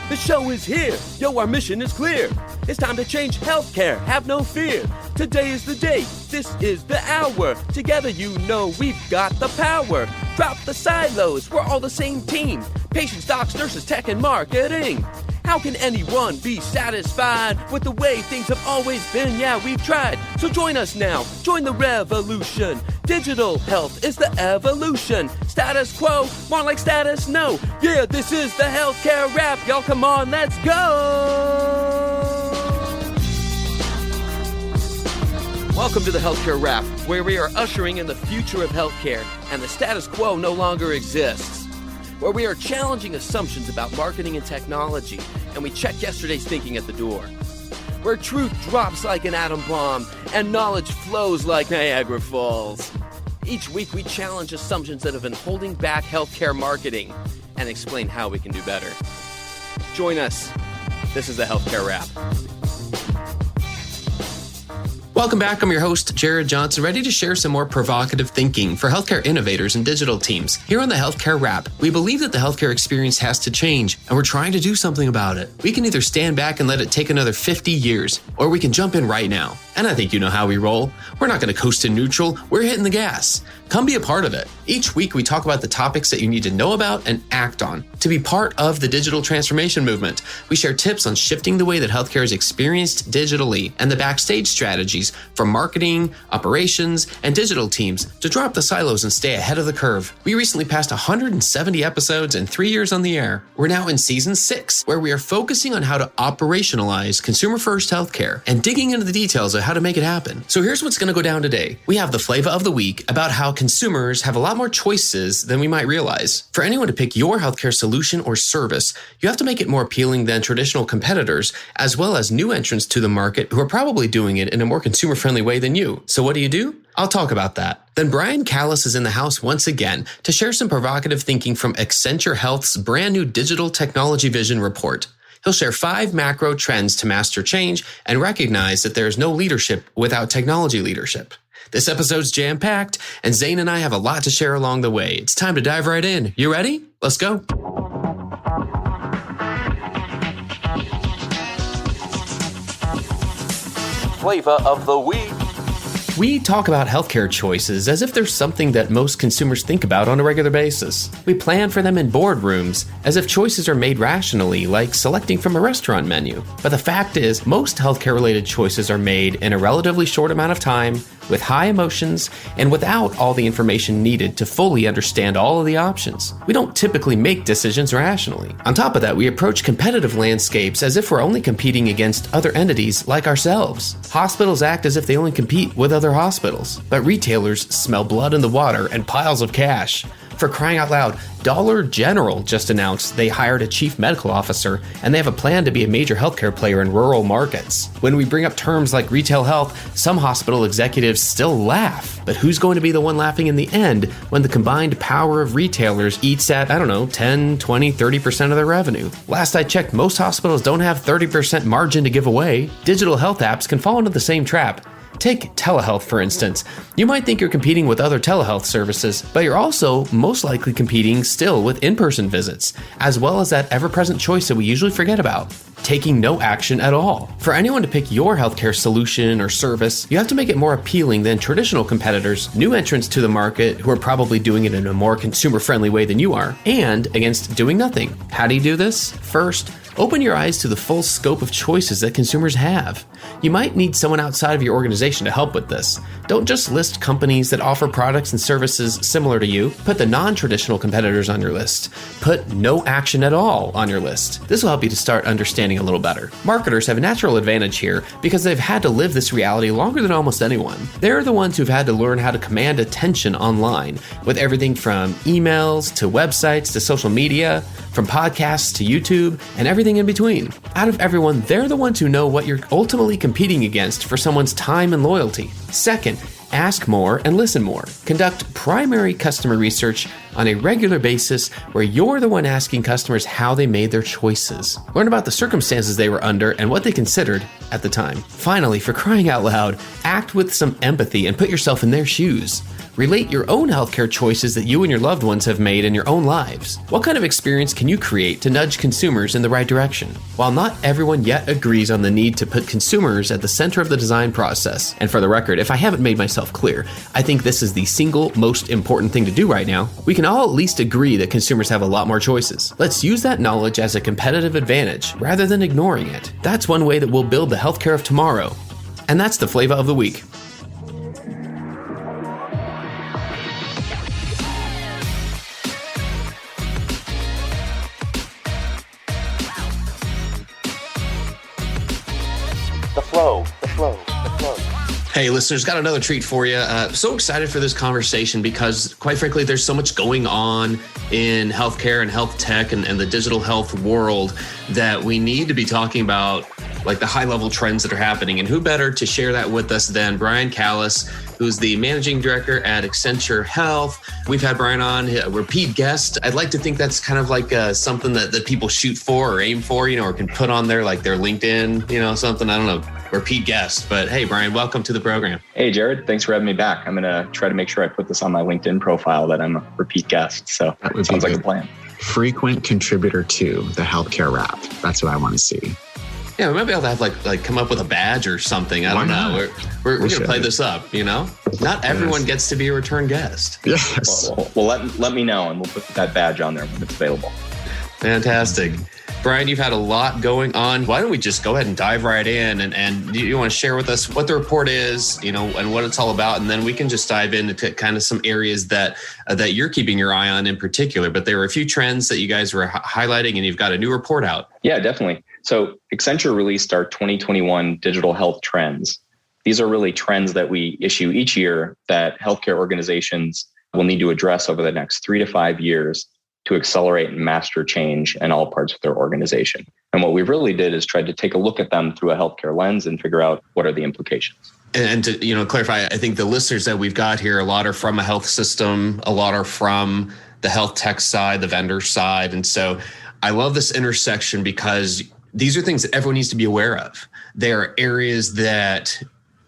The show is here. Yo, our mission is clear. It's time to change healthcare. Have no fear. Today is the day. This is the hour. Together, you know we've got the power. Drop the silos. We're all the same team. Patients, docs, nurses, tech, and marketing. How can anyone be satisfied with the way things have always been? Yeah, we've tried. So join us now. Join the revolution. Digital health is the evolution. Status quo, more like status no. Yeah, this is the healthcare rap. Y'all come on, let's go. Welcome to the Healthcare Rap, where we are ushering in the future of healthcare and the status quo no longer exists. Where we are challenging assumptions about marketing and technology, and we check yesterday's thinking at the door. Where truth drops like an atom bomb, and knowledge flows like Niagara Falls. Each week we challenge assumptions that have been holding back healthcare marketing, and explain how we can do better. Join us. This is the Healthcare Rap. Welcome back. I'm your host, Jared Johnson, ready to share some more provocative thinking for healthcare innovators and digital teams. Here on the Healthcare Rap, we believe that the healthcare experience has to change, and we're trying to do something about it. We can either stand back and let it take another 50 years, or we can jump in right now. And I think you know how we roll. We're not going to coast to neutral. We're hitting the gas. Come be a part of it. Each week, we talk about the topics that you need to know about and act on to be part of the digital transformation movement. We share tips on shifting the way that healthcare is experienced digitally and the backstage strategies for marketing, operations, and digital teams to drop the silos and stay ahead of the curve. We recently passed 170 episodes and 3 years on the air. We're now in season 6, where we are focusing on how to operationalize consumer-first healthcare and digging into the details of how to make it happen. So here's what's going to go down today. We have the Flava of the week about how consumers have a lot more choices than we might realize. For anyone to pick your healthcare solution or service, you have to make it more appealing than traditional competitors, as well as new entrants to the market who are probably doing it in a more consumer-friendly way than you. So what do? I'll talk about that. Then Brian Callis is in the house once again to share some provocative thinking from Accenture Health's brand new Digital Technology Vision report. He'll share 5 macro trends to master change and recognize that there is no leadership without technology leadership. This episode's jam-packed, and Zane and I have a lot to share along the way. It's time to dive right in. You ready? Let's go. Flava of the week. We talk about healthcare choices as if they're something that most consumers think about on a regular basis. We plan for them in boardrooms as if choices are made rationally, like selecting from a restaurant menu. But the fact is, most healthcare-related choices are made in a relatively short amount of time, with high emotions, and without all the information needed to fully understand all of the options. We don't typically make decisions rationally. On top of that, we approach competitive landscapes as if we're only competing against other entities like ourselves. Hospitals act as if they only compete with other hospitals, but retailers smell blood in the water and piles of cash. For crying out loud, Dollar General just announced they hired a chief medical officer, and they have a plan to be a major healthcare player in rural markets. When we bring up terms like retail health, some hospital executives still laugh. But who's going to be the one laughing in the end when the combined power of retailers eats at, 10, 20, 30% of their revenue? Last I checked, most hospitals don't have 30% margin to give away. Digital health apps can fall into the same trap. Take telehealth, for instance. You might think you're competing with other telehealth services, but you're also most likely competing still with in-person visits, as well as that ever-present choice that we usually forget about, taking no action at all. For anyone to pick your healthcare solution or service, you have to make it more appealing than traditional competitors, new entrants to the market who are probably doing it in a more consumer-friendly way than you are, and against doing nothing. How do you do this? First, open your eyes to the full scope of choices that consumers have. You might need someone outside of your organization to help with this. Don't just list companies that offer products and services similar to you. Put the non-traditional competitors on your list. Put no action at all on your list. This will help you to start understanding a little better. Marketers have a natural advantage here because they've had to live this reality longer than almost anyone. They're the ones who've had to learn how to command attention online, with everything from emails to websites to social media, from podcasts to YouTube, and everything in between. Out of everyone, they're the ones who know what you're ultimately competing against for someone's time and loyalty. Second, ask more and listen more. Conduct primary customer research on a regular basis where you're the one asking customers how they made their choices. Learn about the circumstances they were under and what they considered, at the time. Finally, for crying out loud, act with some empathy and put yourself in their shoes. Relate your own healthcare choices that you and your loved ones have made in your own lives. What kind of experience can you create to nudge consumers in the right direction? While not everyone yet agrees on the need to put consumers at the center of the design process, and for the record, if I haven't made myself clear, I think this is the single most important thing to do right now, we can all at least agree that consumers have a lot more choices. Let's use that knowledge as a competitive advantage rather than ignoring it. That's one way that we'll build the healthcare of tomorrow. And that's the Flava of the week. The flow. Hey, listeners, got another treat for you. So excited for this conversation because, quite frankly, there's so much going on in healthcare and health tech and the digital health world that we need to be talking about, like the high-level trends that are happening. And who better to share that with us than Brian Callis, who's the managing director at Accenture Health. We've had Brian on, a repeat guest. I'd like to think that's kind of like something that people shoot for or aim for, or can put on their LinkedIn, something, I don't know, repeat guest. But hey, Brian, welcome to the program. Hey, Jared, thanks for having me back. I'm going to try to make sure I put this on my LinkedIn profile that I'm a repeat guest. So that sounds like a plan. Frequent contributor to the healthcare wrap. That's what I want to see. Yeah, we might be able to have like come up with a badge or something. I don't know. We're going to play this up, Not everyone gets to be a return guest. Yes. Well, let me know and we'll put that badge on there when it's available. Fantastic. Brian, you've had a lot going on. Why don't we just go ahead and dive right in and you want to share with us what the report is, and what it's all about. And then we can just dive into kind of some areas that you're keeping your eye on in particular. But there were a few trends that you guys were highlighting and you've got a new report out. Yeah, definitely. So Accenture released our 2021 digital health trends. These are really trends that we issue each year that healthcare organizations will need to address over the next 3 to 5 years to accelerate and master change in all parts of their organization. And what we really did is tried to take a look at them through a healthcare lens and figure out what are the implications. And to clarify, I think the listeners that we've got here, a lot are from a health system, a lot are from the health tech side, the vendor side. And so I love this intersection because these are things that everyone needs to be aware of. There are areas that,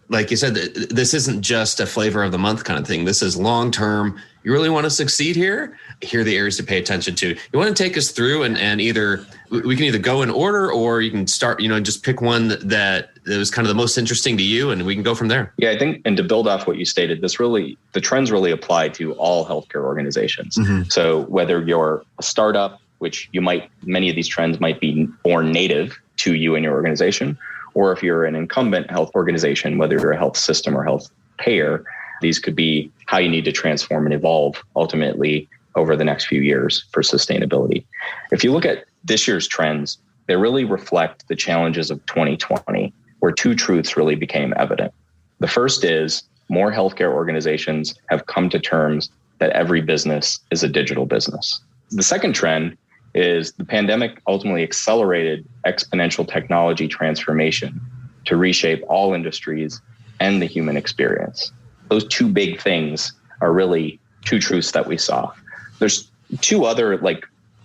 like you said, this isn't just a flavor of the month kind of thing. This is long-term. You really want to succeed here? Here are the areas to pay attention to. You want to take us through and either we can either go in order or you can start, just pick one that was kind of the most interesting to you and we can go from there. Yeah, I think, and to build off what you stated, the trends really apply to all healthcare organizations. Mm-hmm. So whether you're a startup, which many of these trends might be born native to you and your organization, or if you're an incumbent health organization, whether you're a health system or health payer, these could be how you need to transform and evolve ultimately over the next few years for sustainability. If you look at this year's trends, they really reflect the challenges of 2020, where two truths really became evident. The first is more healthcare organizations have come to terms that every business is a digital business. The second trend is the pandemic ultimately accelerated exponential technology transformation to reshape all industries and the human experience. Those two big things are really two truths that we saw. There's two other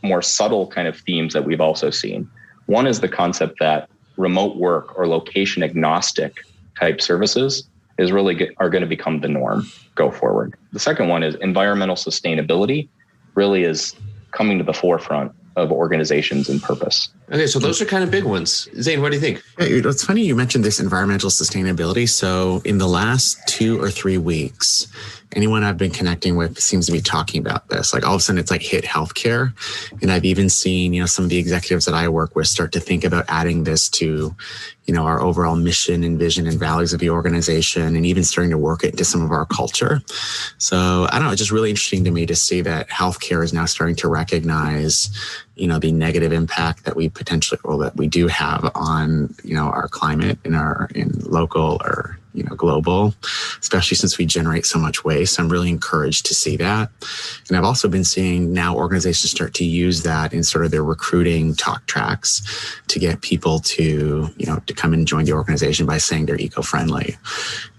more subtle kind of themes that we've also seen. One is the concept that remote work or location agnostic type services are going to become the norm go forward. The second one is environmental sustainability really is coming to the forefront of organizations and purpose. Okay, so those are kind of big ones. Zane, what do you think? It's funny you mentioned this environmental sustainability. So in the last 2 or 3 weeks, anyone I've been connecting with seems to be talking about this. All of a sudden it's hit healthcare. And I've even seen, some of the executives that I work with start to think about adding this to, our overall mission and vision and values of the organization, and even starting to work it into some of our culture. So I don't know, it's just really interesting to me to see that healthcare is now starting to recognize, the negative impact that we that we do have on, our climate in local or, global, especially since we generate so much waste. I'm really encouraged to see that. And I've also been seeing now organizations start to use that in sort of their recruiting talk tracks to get people to come and join the organization by saying they're eco-friendly.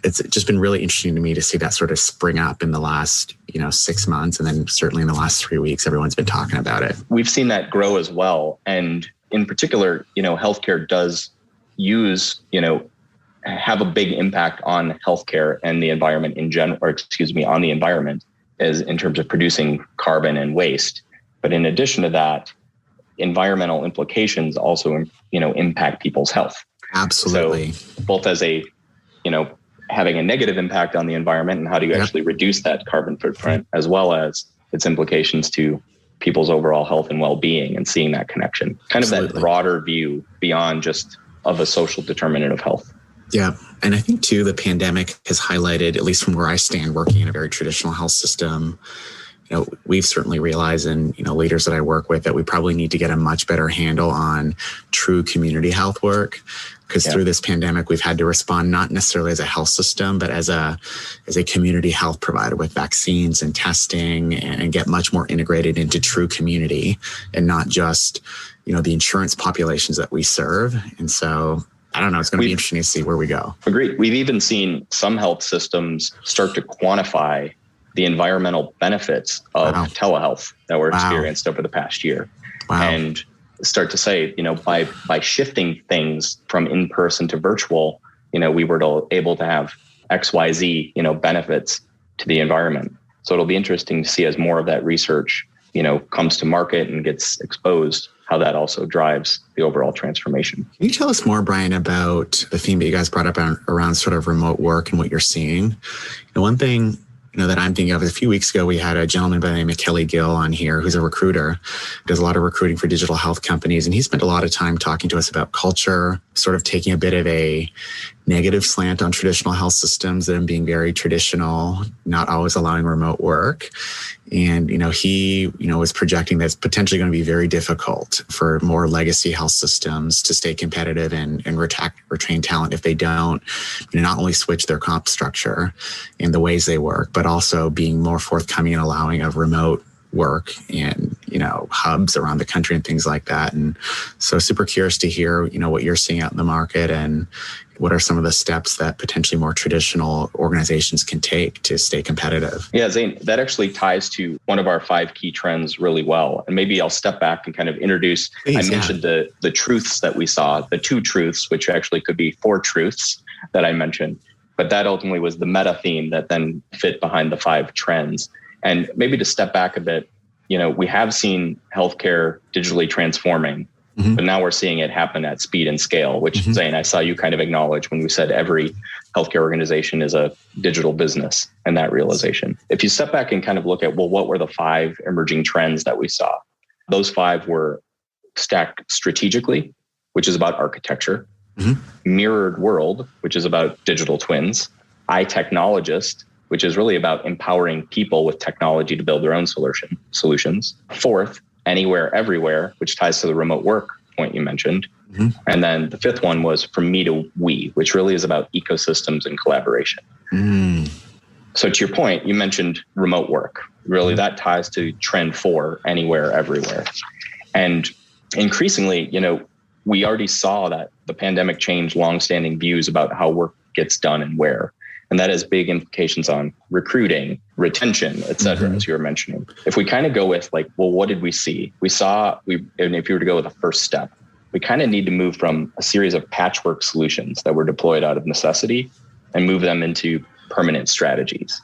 It's just been really interesting to me to see that sort of spring up in the last, 6 months. And then certainly in the last 3 weeks, everyone's been talking about it. We've seen that grow as well. And in particular, healthcare does use, have a big impact on healthcare and the environment in general, on the environment as in terms of producing carbon and waste. But in addition to that, environmental implications also, impact people's health. Absolutely. So both as a, having a negative impact on the environment and how do you actually reduce that carbon footprint, as well as its implications to people's overall health and well-being, and seeing that connection, kind of that broader view beyond just of a social determinant of health. Yeah. And I think too, the pandemic has highlighted, at least from where I stand working in a very traditional health system, we've certainly realized, and, leaders that I work with, that we probably need to get a much better handle on true community health work. Because through this pandemic, we've had to respond not necessarily as a health system, but as a community health provider with vaccines and testing, and get much more integrated into true community and not just, the insurance populations that we serve. And so I don't know, it's going to be interesting to see where we go. Agreed. We've even seen some health systems start to quantify the environmental benefits of telehealth that were experienced over the past year. And start to say, by shifting things from in-person to virtual, we were able to have XYZ, benefits to the environment. So it'll be interesting to see as more of that research, comes to market and gets exposed, how that also drives the overall transformation. Can you tell us more, Brian, about the theme that you guys brought up around sort of remote work and what you're seeing? One thing that I'm thinking of, a few weeks ago, we had a gentleman by the name of Kelly Gill on here, who's a recruiter, does a lot of recruiting for digital health companies. And he spent a lot of time talking to us about culture, sort of taking a bit of a negative slant on traditional health systems, them being very traditional, not always allowing remote work. And, he, was projecting that it's potentially going to be very difficult for more legacy health systems to stay competitive and retain talent if they don't, not only switch their comp structure and the ways they work, but also being more forthcoming and allowing of remote work and, hubs around the country and things like that. And so super curious to hear, what you're seeing out in the market, and what are some of the steps that potentially more traditional organizations can take to stay competitive? Yeah, Zane, that actually ties to one of our 5 key trends really well. And maybe I'll step back and kind of introduce, I mentioned the truths that we saw, the 2 truths, which actually could be 4 truths that I mentioned. But that ultimately was the meta theme that then fit behind the 5 trends. And maybe to step back a bit, we have seen healthcare digitally transforming, but now we're seeing it happen at speed and scale, which, Zane, I saw you kind of acknowledge when we said every healthcare organization is a digital business, and that realization. If you step back and kind of look at, what were the 5 emerging trends that we saw? Those 5 were stacked strategically, which is about architecture, mirrored world, which is about digital twins, I-technologist, which is really about empowering people with technology to build their own solutions. 4th, anywhere, everywhere, which ties to the remote work point you mentioned. And then the 5th one was from me to we, which really is about ecosystems and collaboration. So to your point, you mentioned remote work. Really, that ties to trend 4, anywhere, everywhere. And increasingly, we already saw that the pandemic changed longstanding views about how work gets done and where. And that has big implications on recruiting, retention, et cetera, as you were mentioning. If we kind of go with what did we see? And if you were to go with the first step, we kind of need to move from a series of patchwork solutions that were deployed out of necessity and move them into permanent strategies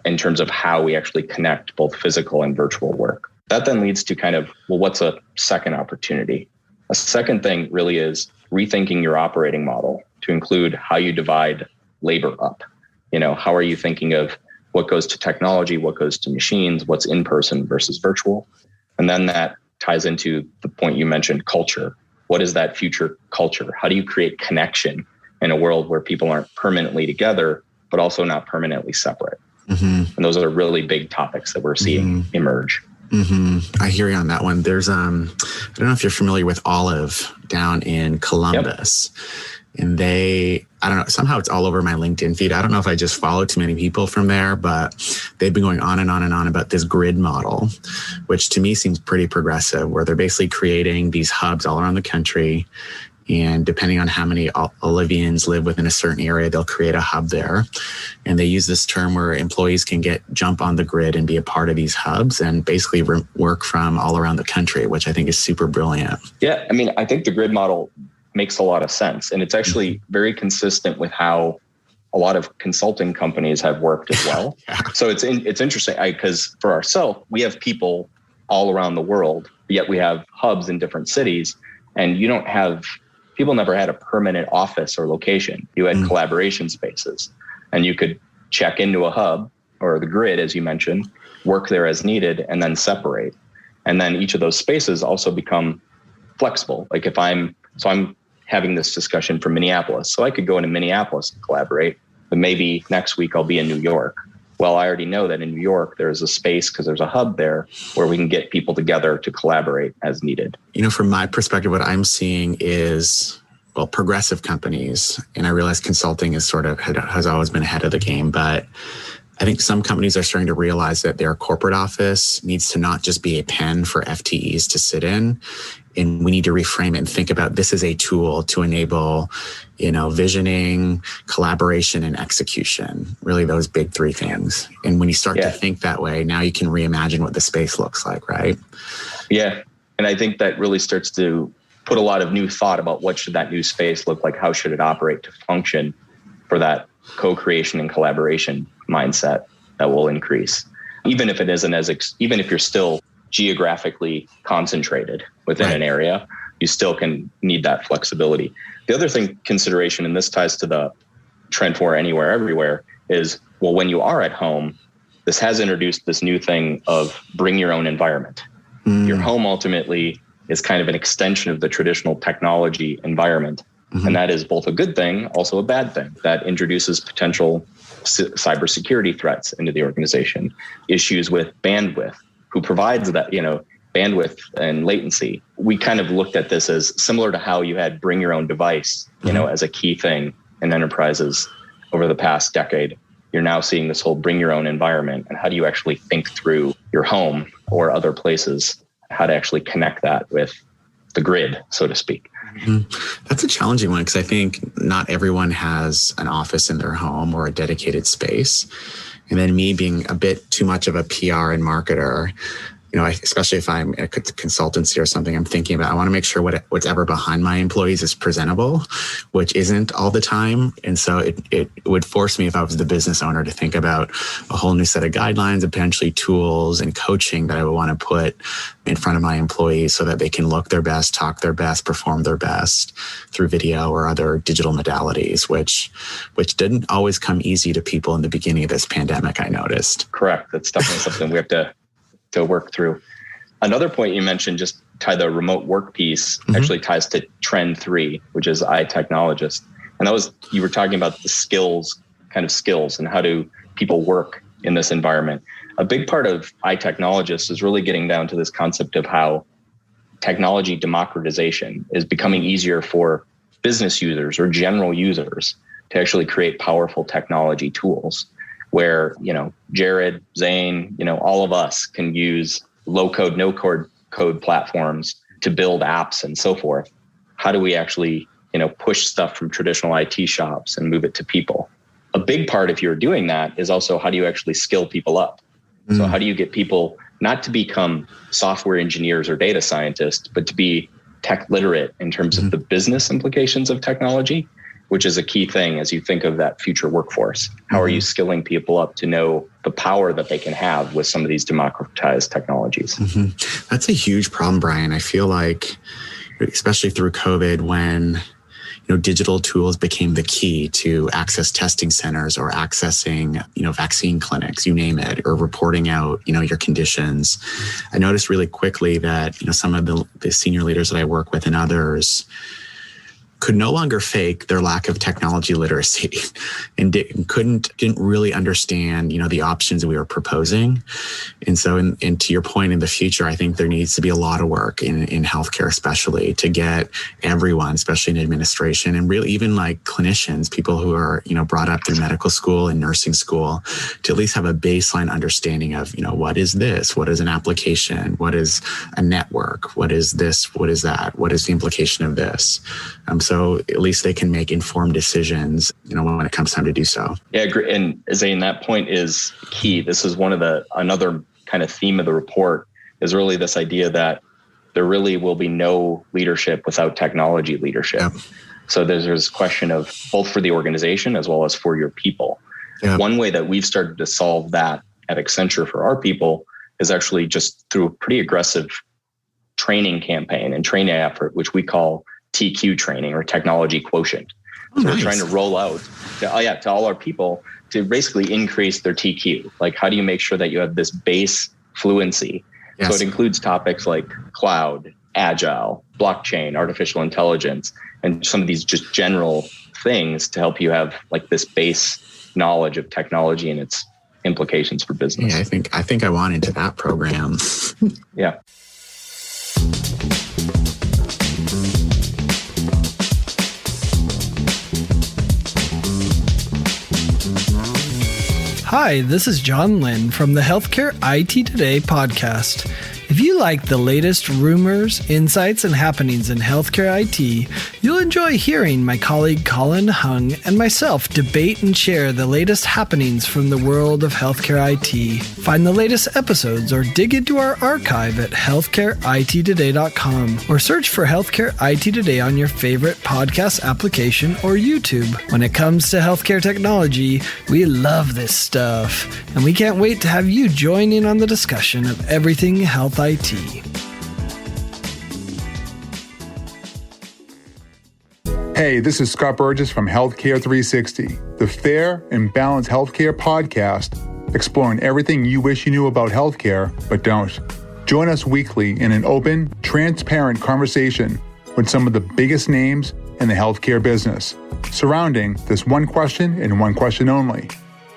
in terms of how we actually connect both physical and virtual work. That then leads to kind of, what's a second opportunity? A second thing really is rethinking your operating model to include how you divide labor up. How are you thinking of what goes to technology, what goes to machines, what's in person versus virtual? And then that ties into the point you mentioned, culture. What is that future culture? How do you create connection in a world where people aren't permanently together, but also not permanently separate? And those are really big topics that we're seeing emerge. I hear you on that one. There's, I don't know if you're familiar with Olive down in Columbus. And I don't know, somehow it's all over my LinkedIn feed. I don't know if I just follow too many people from there, but they've been going on and on and on about this grid model, which to me seems pretty progressive, where they're basically creating these hubs all around the country. And depending on how many Olivians live within a certain area, they'll create a hub there. And they use this term where employees can jump on the grid and be a part of these hubs and basically work from all around the country, which I think is super brilliant. Yeah, I mean, I think the grid model makes a lot of sense. And it's actually very consistent with how a lot of consulting companies have worked as well. So it's interesting because for ourselves, we have people all around the world, yet we have hubs in different cities, and people never had a permanent office or location. You had collaboration spaces, and you could check into a hub or the grid, as you mentioned, work there as needed, and then separate. And then each of those spaces also become flexible. Like I'm having this discussion from Minneapolis, so I could go into Minneapolis and collaborate, but maybe next week I'll be in New York. Well, I already know that in New York, there's a space because there's a hub there where we can get people together to collaborate as needed. From my perspective, what I'm seeing is, progressive companies, and I realize consulting is has always been ahead of the game, but I think some companies are starting to realize that their corporate office needs to not just be a pen for FTEs to sit in. And we need to reframe it and think about this as a tool to enable, visioning, collaboration, and execution, really those big three things. And when you start to think that way, now you can reimagine what the space looks like, right? Yeah. And I think that really starts to put a lot of new thought about what should that new space look like? How should it operate to function for that co-creation and collaboration mindset that will increase, even if it isn't even if you're still geographically concentrated within an area, you still can need that flexibility. The other consideration, and this ties to the trend for anywhere, everywhere, is, when you are at home, this has introduced this new thing of bring your own environment. Your home ultimately is kind of an extension of the traditional technology environment. And that is both a good thing, also a bad thing. That introduces potential cybersecurity threats into the organization, issues with bandwidth. Who provides that, bandwidth and latency? We kind of looked at this as similar to how you had bring your own device, as a key thing in enterprises over the past decade. You're now seeing this whole bring your own environment, and how do you actually think through your home or other places, how to actually connect that with the grid, so to speak. That's a challenging one because I think not everyone has an office in their home or a dedicated space. And then me being a bit too much of a PR and marketer, especially if I'm a consultancy or something, I'm thinking about, I want to make sure what's ever behind my employees is presentable, which isn't all the time. And so it would force me, if I was the business owner, to think about a whole new set of guidelines, and potentially tools and coaching that I would want to put in front of my employees so that they can look their best, talk their best, perform their best through video or other digital modalities, which didn't always come easy to people in the beginning of this pandemic, I noticed. Correct. That's definitely something we have to work through. Another point you mentioned, just the remote work piece, actually ties to trend 3, which is iTechnologist. And you were talking about the skills, and how do people work in this environment. A big part of iTechnologist is really getting down to this concept of how technology democratization is becoming easier for business users or general users to actually create powerful technology tools, where, Jared, Zane, all of us can use low code, no code platforms to build apps and so forth. How do we actually, push stuff from traditional IT shops and move it to people? A big part, if you're doing that, is also how do you actually skill people up? So how do you get people not to become software engineers or data scientists, but to be tech literate in terms of the business implications of technology, which is a key thing as you think of that future workforce. How are you skilling people up to know the power that they can have with some of these democratized technologies? That's a huge problem, Brian. I feel like, especially through COVID, when digital tools became the key to access testing centers or accessing, vaccine clinics, you name it, or reporting out, your conditions. I noticed really quickly that, some of the senior leaders that I work with and others could no longer fake their lack of technology literacy and didn't really understand, the options we were proposing. And so, and to your point, in the future, I think there needs to be a lot of work in healthcare, especially to get everyone, especially in administration and really even like clinicians, people who are, brought up through medical school and nursing school, to at least have a baseline understanding of, what is this? What is an application? What is a network? What is this? What is that? What is the implication of this? So at least they can make informed decisions, when it comes time to do so. Yeah, and Zane, that point is key. This is another kind of theme of the report, is really this idea that there really will be no leadership without technology leadership. Yep. So there's this question of both for the organization as well as for your people. Yep. One way that we've started to solve that at Accenture for our people is actually just through a pretty aggressive training campaign and training effort, which we call TQ training or technology quotient. So we're trying to roll out to all our people to basically increase their TQ. Like, how do you make sure that you have this base fluency? Yes. So it includes topics like cloud, agile, blockchain, artificial intelligence, and some of these just general things to help you have like this base knowledge of technology and its implications for business. Yeah, I think I want into that program. Yeah. Hi, this is John Lynn from the Healthcare IT Today podcast. If you like the latest rumors, insights, and happenings in healthcare IT, you'll enjoy hearing my colleague Colin Hung and myself debate and share the latest happenings from the world of healthcare IT. Find the latest episodes or dig into our archive at healthcareittoday.com or search for Healthcare IT Today on your favorite podcast application or YouTube. When it comes to healthcare technology, we love this stuff, and we can't wait to have you join in on the discussion of everything health IT. Hey, this is Scott Burgess from Healthcare 360, the fair and balanced healthcare podcast exploring everything you wish you knew about healthcare but don't. Join us weekly in an open, transparent conversation with some of the biggest names in the healthcare business, surrounding this one question and one question only.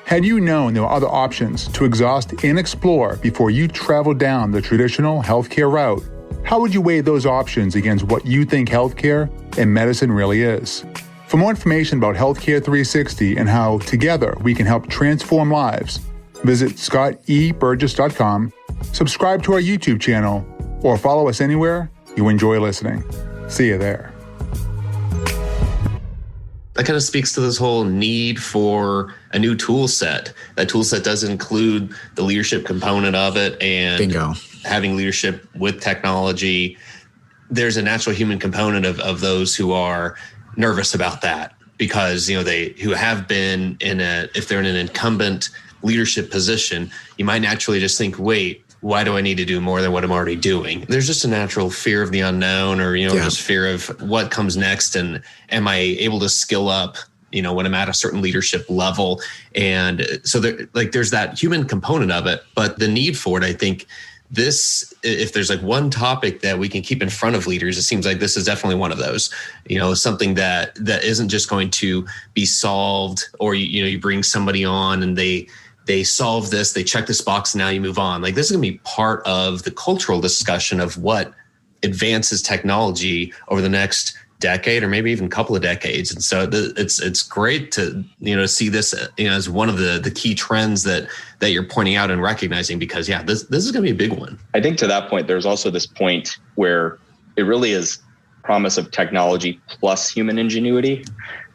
Had you known there were other options to exhaust and explore before you traveled down the traditional healthcare route, how would you weigh those options against what you think healthcare and medicine really is? For more information about Healthcare 360 and how together we can help transform lives, visit scotteburgess.com, subscribe to our YouTube channel, or follow us anywhere you enjoy listening. See you there. That kind of speaks to this whole need for a new tool set. That tool set does include the leadership component of it and Bingo. Having leadership with technology. There's a natural human component of those who are nervous about that because, who have been if they're in an incumbent leadership position, you might naturally just think, wait, why do I need to do more than what I'm already doing? There's just a natural fear of the unknown or, just fear of what comes next. And am I able to skill up, when I'm at a certain leadership level? And so there's that human component of it, but the need for it, I think if there's like one topic that we can keep in front of leaders, it seems like this is definitely one of those, something that isn't just going to be solved or, you bring somebody on and they solve this, they check this box, and now you move on. Like this is going to be part of the cultural discussion of what advances technology over the next decade or maybe even couple of decades. And so it's great to, see this, as one of the key trends that you're pointing out and recognizing because, this is going to be a big one. I think to that point, there's also this point where it really is promise of technology plus human ingenuity.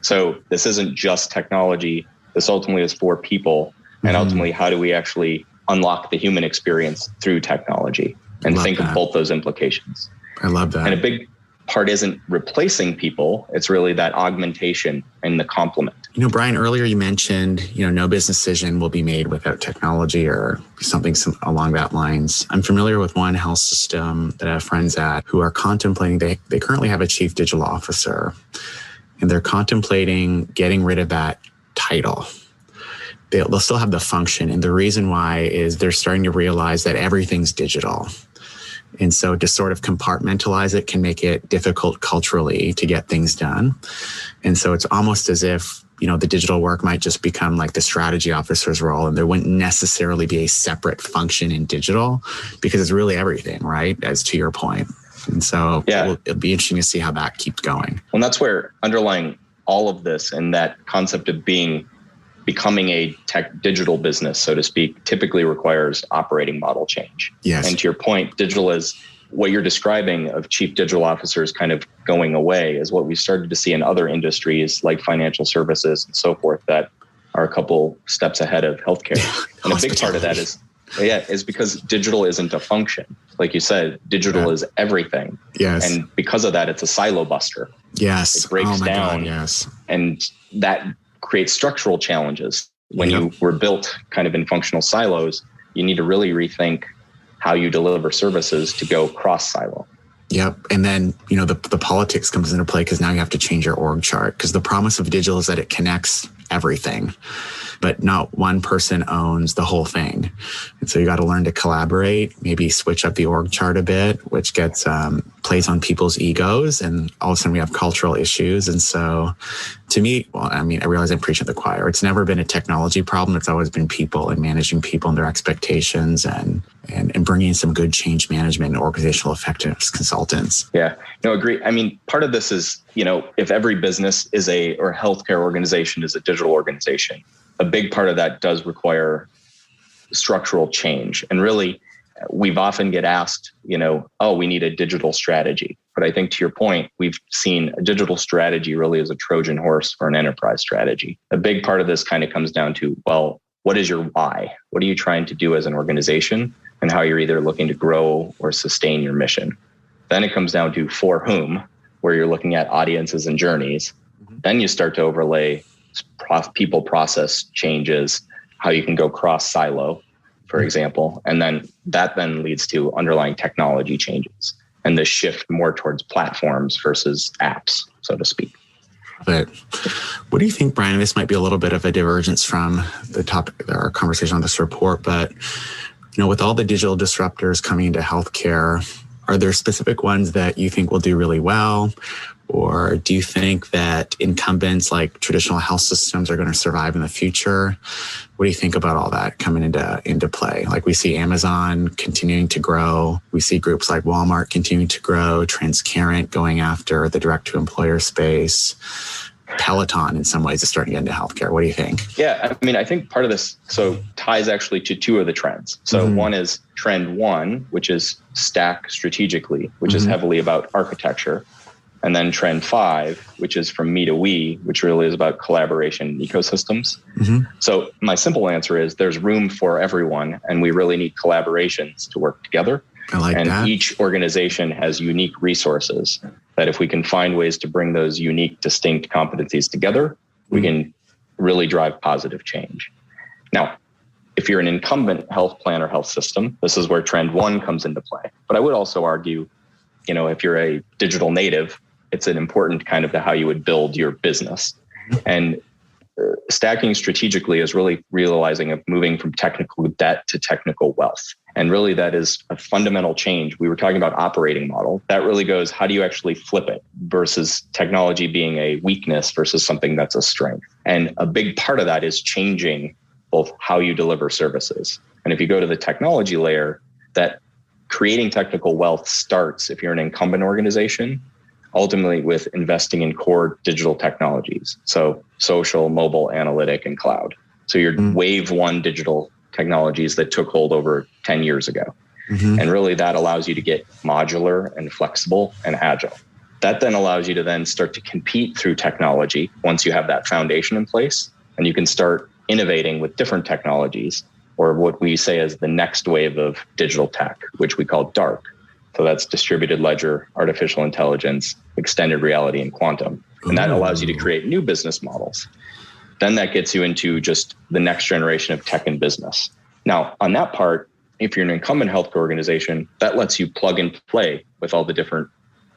So this isn't just technology. This ultimately is for people. And ultimately, how do we actually unlock the human experience through technology and think of both those implications? I love that. And a big part isn't replacing people. It's really that augmentation and the complement. Brian, earlier you mentioned, no business decision will be made without technology or something along that lines. I'm familiar with one health system that I have friends at who are contemplating, they currently have a chief digital officer, and they're contemplating getting rid of that title. They'll still have the function. And the reason why is they're starting to realize that everything's digital. And so to sort of compartmentalize it can make it difficult culturally to get things done. And so it's almost as if, the digital work might just become like the strategy officer's role. And there wouldn't necessarily be a separate function in digital because it's really everything, right? As to your point. And so it'll be interesting to see how that keeps going. And that's where underlying all of this and that concept of becoming a tech digital business, so to speak, typically requires operating model change. Yes. And to your point, digital is what you're describing of chief digital officers kind of going away is what we started to see in other industries like financial services and so forth that are a couple steps ahead of healthcare. And a big part of that is because digital isn't a function. like you said, digital is everything. Yes. And because of that, it's a silo buster. Yes. It breaks down. God, yes. And that creates structural challenges. When you were built kind of in functional silos, you need to really rethink how you deliver services to go cross silo. Yep. And then, the politics comes into play because now you have to change your org chart, because the promise of digital is that it connects everything, but not one person owns the whole thing. And so you got to learn to collaborate, maybe switch up the org chart a bit, which gets plays on people's egos. And all of a sudden we have cultural issues. And so to me, I realize I'm preaching to the choir. It's never been a technology problem. It's always been people and managing people and their expectations and bringing some good change management and organizational effectiveness consultants. Yeah, no, agree. Part of this is, if every business or healthcare organization is a digital organization, a big part of that does require structural change. And really, we've often get asked, we need a digital strategy. But I think to your point, we've seen a digital strategy really as a Trojan horse for an enterprise strategy. A big part of this kind of comes down to, well, what is your why? What are you trying to do as an organization? And how you're either looking to grow or sustain your mission. Then it comes down to for whom, where you're looking at audiences and journeys. Then you start to overlay people process changes, how you can go cross silo, for example. And then that leads to underlying technology changes and the shift more towards platforms versus apps, so to speak. But what do you think, Brian? This might be a little bit of a divergence from the topic of our conversation on this report, but with all the digital disruptors coming into healthcare, are there specific ones that you think will do really well? Or do you think that incumbents like traditional health systems are going to survive in the future? What do you think about all that coming into play? Like we see Amazon continuing to grow. We see groups like Walmart continuing to grow, Transcarent going after the direct-to-employer space. Peloton in some ways is starting to get into healthcare. What do you think? Yeah, I think part of this ties actually to two of the trends. So one is trend one, which is stack strategically, which is heavily about architecture. And then trend 5, which is from me to we, which really is about collaboration ecosystems. So my simple answer is there's room for everyone, and we really need collaborations to work together. I like that. And each organization has unique resources that if we can find ways to bring those unique, distinct competencies together, we can really drive positive change. Now, if you're an incumbent health plan or health system, this is where trend 1 comes into play. But I would also argue, if you're a digital native, it's an important kind of to how you would build your business. And stacking strategically is really realizing of moving from technical debt to technical wealth. And really that is a fundamental change. We were talking about operating model. That really goes, how do you actually flip it versus technology being a weakness versus something that's a strength? And a big part of that is changing both how you deliver services. And if you go to the technology layer, that creating technical wealth starts, if you're an incumbent organization, ultimately with investing in core digital technologies. So social, mobile, analytic, and cloud. So your wave 1 digital technologies that took hold over 10 years ago. And really that allows you to get modular and flexible and agile. That then allows you to then start to compete through technology once you have that foundation in place, and you can start innovating with different technologies, or what we say is the next wave of digital tech, which we call DARK. So that's distributed ledger, artificial intelligence, extended reality, and quantum. And that allows you to create new business models. Then that gets you into just the next generation of tech and business. Now, on that part, if you're an incumbent healthcare organization, that lets you plug and play with all the different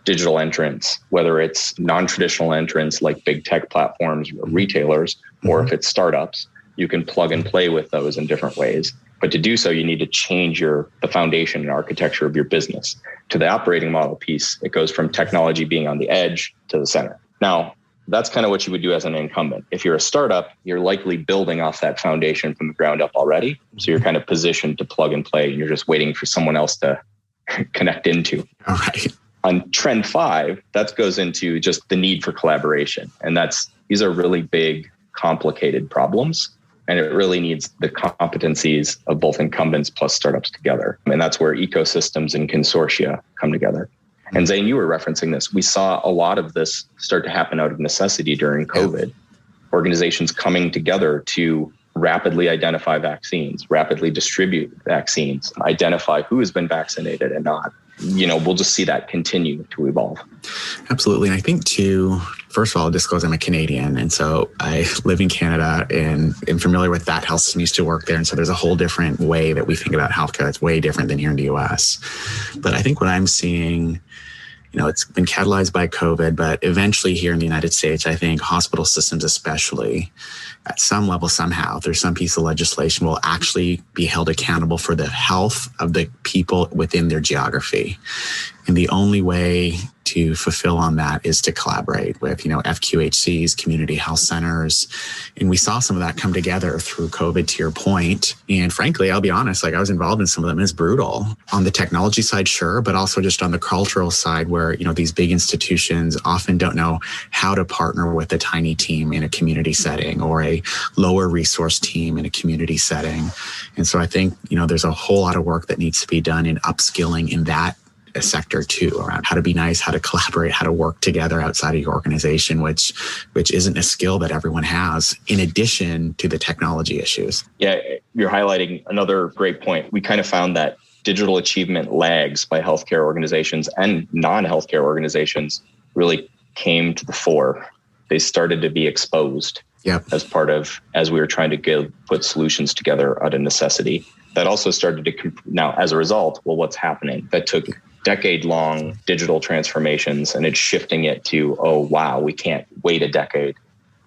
digital entrants, whether it's non-traditional entrants like big tech platforms or retailers, or if it's startups, you can plug and play with those in different ways. But to do so, you need to change the foundation and architecture of your business. To the operating model piece, it goes from technology being on the edge to the center. Now, that's kind of what you would do as an incumbent. If you're a startup, you're likely building off that foundation from the ground up already. So you're kind of positioned to plug and play, and you're just waiting for someone else to connect into. All right. On trend 5, that goes into just the need for collaboration. And these are really big, complicated problems. And it really needs the competencies of both incumbents plus startups together. And that's where ecosystems and consortia come together. And Zane, you were referencing this. We saw a lot of this start to happen out of necessity during COVID. Organizations coming together to rapidly identify vaccines, rapidly distribute vaccines, identify who has been vaccinated and not. We'll just see that continue to evolve. Absolutely. And I think too, first of all, I'll disclose I'm a Canadian. And so I live in Canada and am familiar with that health system, used to work there. And so there's a whole different way that we think about healthcare. It's way different than here in the US. But I think what I'm seeing, it's been catalyzed by COVID, but eventually here in the United States, I think hospital systems especially, at some level, somehow, there's some piece of legislation will actually be held accountable for the health of the people within their geography. And the only way to fulfill on that is to collaborate with, FQHCs, community health centers. And we saw some of that come together through COVID, to your point. And frankly, I'll be honest, I was involved in some of them. It's brutal on the technology side, sure, but also just on the cultural side where, these big institutions often don't know how to partner with a tiny team in a community setting or a lower resource team in a community setting. And so I think, there's a whole lot of work that needs to be done in upskilling in that a sector too, around how to be nice, how to collaborate, how to work together outside of your organization, which isn't a skill that everyone has, in addition to the technology issues. Yeah, you're highlighting another great point. We kind of found that digital achievement lags by healthcare organizations and non-healthcare organizations really came to the fore. They started to be exposed as we were trying to put solutions together out of necessity. That also started to, now as a result, what's happening? That took decade-long digital transformations and it's shifting it to, oh, wow, we can't wait a decade.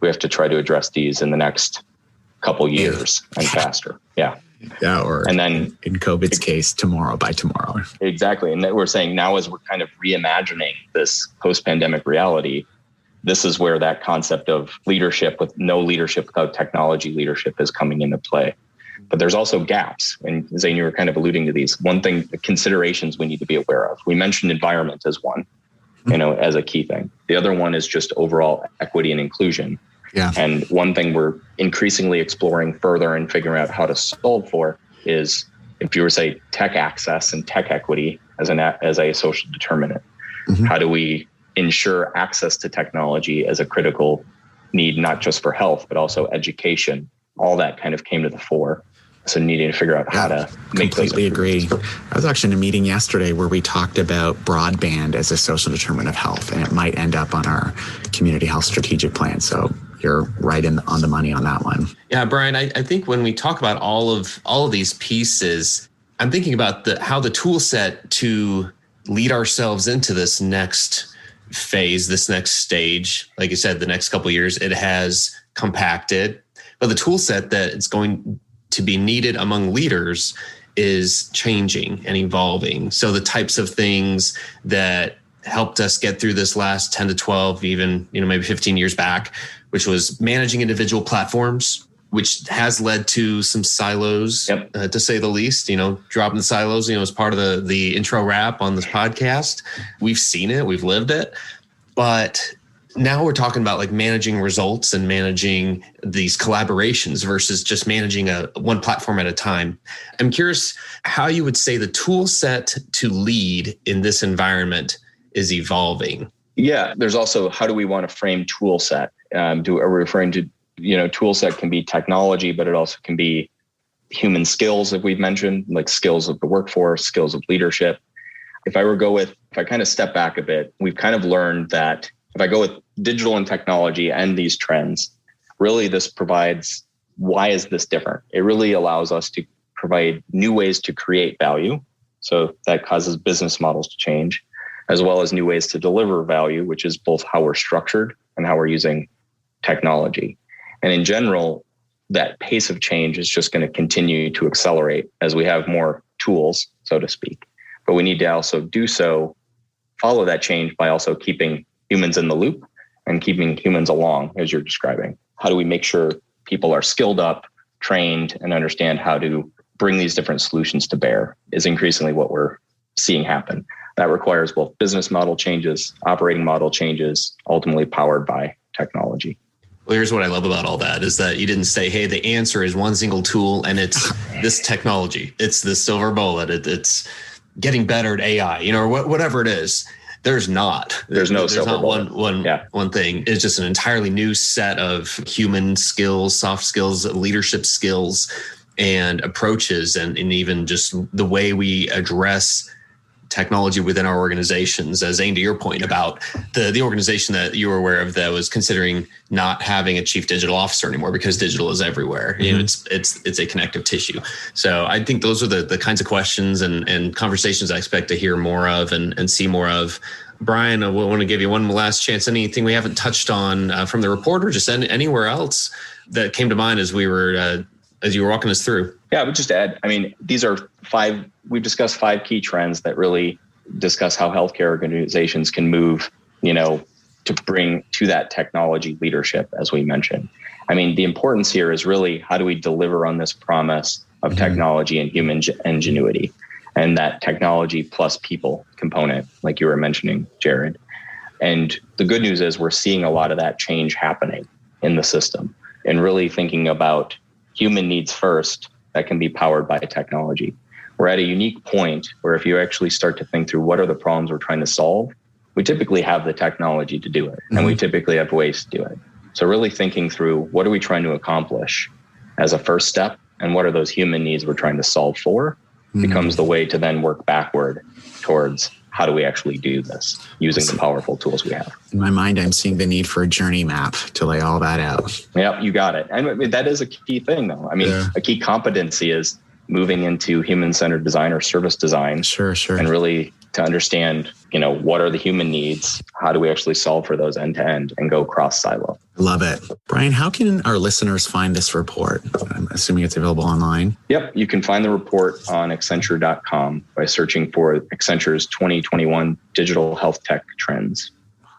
We have to try to address these in the next couple years and faster. Yeah. Yeah, or and then in COVID's case, by tomorrow. Exactly. And we're saying now as we're kind of reimagining this post-pandemic reality, this is where that concept of leadership with no leadership without technology leadership is coming into play. But there's also gaps. And Zane, you were kind of alluding to these. One thing, the considerations we need to be aware of. We mentioned environment as one, as a key thing. The other one is just overall equity and inclusion. Yeah. And one thing we're increasingly exploring further and figuring out how to solve for is, if you were to say tech access and tech equity as a social determinant, how do we ensure access to technology as a critical need, not just for health, but also education? All that kind of came to the fore. So needing to figure out how to make those. Completely agree. I was actually in a meeting yesterday where we talked about broadband as a social determinant of health, and it might end up on our community health strategic plan. So you're right on the money on that one. Yeah, Brian, I think when we talk about all of these pieces, I'm thinking about how the tool set to lead ourselves into this next phase, this next stage. Like you said, the next couple of years, it has compacted. But the tool set that it's going to be needed among leaders is changing and evolving. So the types of things that helped us get through this last 10 to 12, even, maybe 15 years back, which was managing individual platforms, which has led to some silos, to say the least, dropping the silos, as part of the intro wrap on this podcast. We've seen it, we've lived it, but now we're talking about like managing results and managing these collaborations versus just managing one platform at a time. I'm curious how you would say the tool set to lead in this environment is evolving. Yeah, there's also how do we want to frame tool set? Are we referring to, tool set can be technology, but it also can be human skills, if we've mentioned, like skills of the workforce, skills of leadership. If I kind of step back a bit, we've kind of learned that if I go with digital and technology and these trends, really this provides, why is this different? It really allows us to provide new ways to create value. So that causes business models to change, as well as new ways to deliver value, which is both how we're structured and how we're using technology. And in general, that pace of change is just going to continue to accelerate as we have more tools, so to speak. But we need to also follow that change by also keeping humans in the loop and keeping humans along, as you're describing. How do we make sure people are skilled up, trained, and understand how to bring these different solutions to bear is increasingly what we're seeing happen. That requires both business model changes, operating model changes, ultimately powered by technology. Well, here's what I love about all that is that you didn't say, hey, the answer is one single tool and it's this technology. It's the silver bullet. It's getting better at AI, or whatever it is. There's not. There's no silver not bullet. one thing. It's just an entirely new set of human skills, soft skills, leadership skills, and approaches, and even just the way we address technology within our organizations. As Zane, to your point about the organization that you were aware of that was considering not having a chief digital officer anymore because digital is everywhere. You know, it's a connective tissue. So I think those are the kinds of questions and conversations I expect to hear more of and see more of. Brian, I want to give you one last chance. Anything we haven't touched on from the report, or just anywhere else that came to mind as you were walking us through? Yeah, I would just add, I mean, we've discussed 5 key trends that really discuss how healthcare organizations can move, to bring to that technology leadership, as we mentioned. I mean, the importance here is really how do we deliver on this promise of technology and human ingenuity, and that technology plus people component, like you were mentioning, Jared. And the good news is we're seeing a lot of that change happening in the system, and really thinking about human needs first that can be powered by technology. We're at a unique point where if you actually start to think through what are the problems we're trying to solve, we typically have the technology to do it, and we typically have ways to do it. So really thinking through what are we trying to accomplish as a first step, and what are those human needs we're trying to solve for, becomes the way to then work backward towards how do we actually do this using the powerful tools we have. In my mind, I'm seeing the need for a journey map to lay all that out. Yep, you got it. And that is a key thing, though. I mean, a key competency is moving into human-centered design or service design. Sure. And really to understand, what are the human needs? How do we actually solve for those end to end and go cross silo? Love it. Brian, how can our listeners find this report? I'm assuming it's available online. Yep. You can find the report on Accenture.com by searching for Accenture's 2021 Digital Health Tech Trends.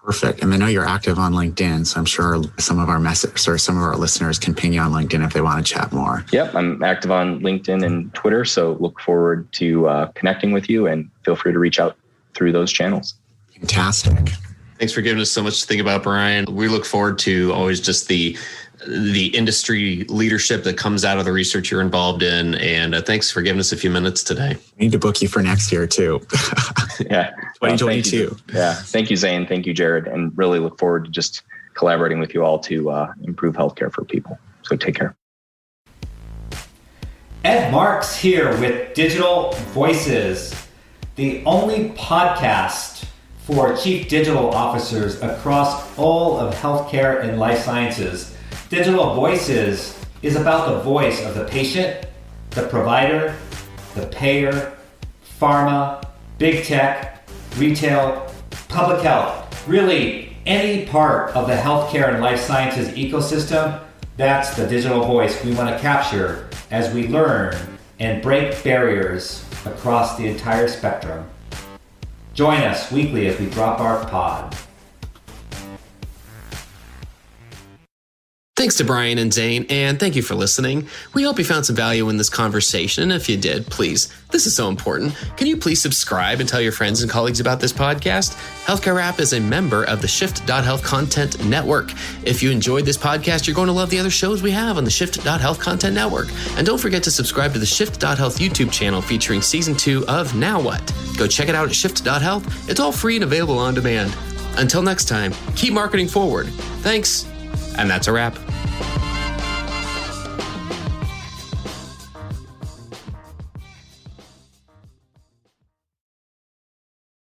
Perfect. And I know you're active on LinkedIn, so I'm sure some of our listeners can ping you on LinkedIn if they want to chat more. Yep. I'm active on LinkedIn and Twitter, so look forward to connecting with you, and feel free to reach out through those channels. Fantastic. Thanks for giving us so much to think about, Brian. We look forward to always just the industry leadership that comes out of the research you're involved in. And thanks for giving us a few minutes today. We need to book you for next year too. Yeah. 2022. Yeah. Thank you, Zane. Thank you, Jared. And really look forward to just collaborating with you all to improve healthcare for people. So take care. Ed Marks here with Digital Voices, the only podcast for chief digital officers across all of healthcare and life sciences. Digital Voices is about the voice of the patient, the provider, the payer, pharma, big tech, retail, public health, really any part of the healthcare and life sciences ecosystem. That's the digital voice we want to capture as we learn and break barriers across the entire spectrum. Join us weekly as we drop our pod. Thanks to Brian and Zane, and thank you for listening. We hope you found some value in this conversation, and if you did, please, this is so important, can you please subscribe and tell your friends and colleagues about this podcast? Healthcare Rap is a member of the Shift.Health Content Network. If you enjoyed this podcast, you're going to love the other shows we have on the Shift.Health Content Network. And don't forget to subscribe to the Shift.Health YouTube channel featuring Season 2 of Now What? Go check it out at Shift.Health. It's all free and available on demand. Until next time, keep marketing forward. Thanks, and that's a wrap.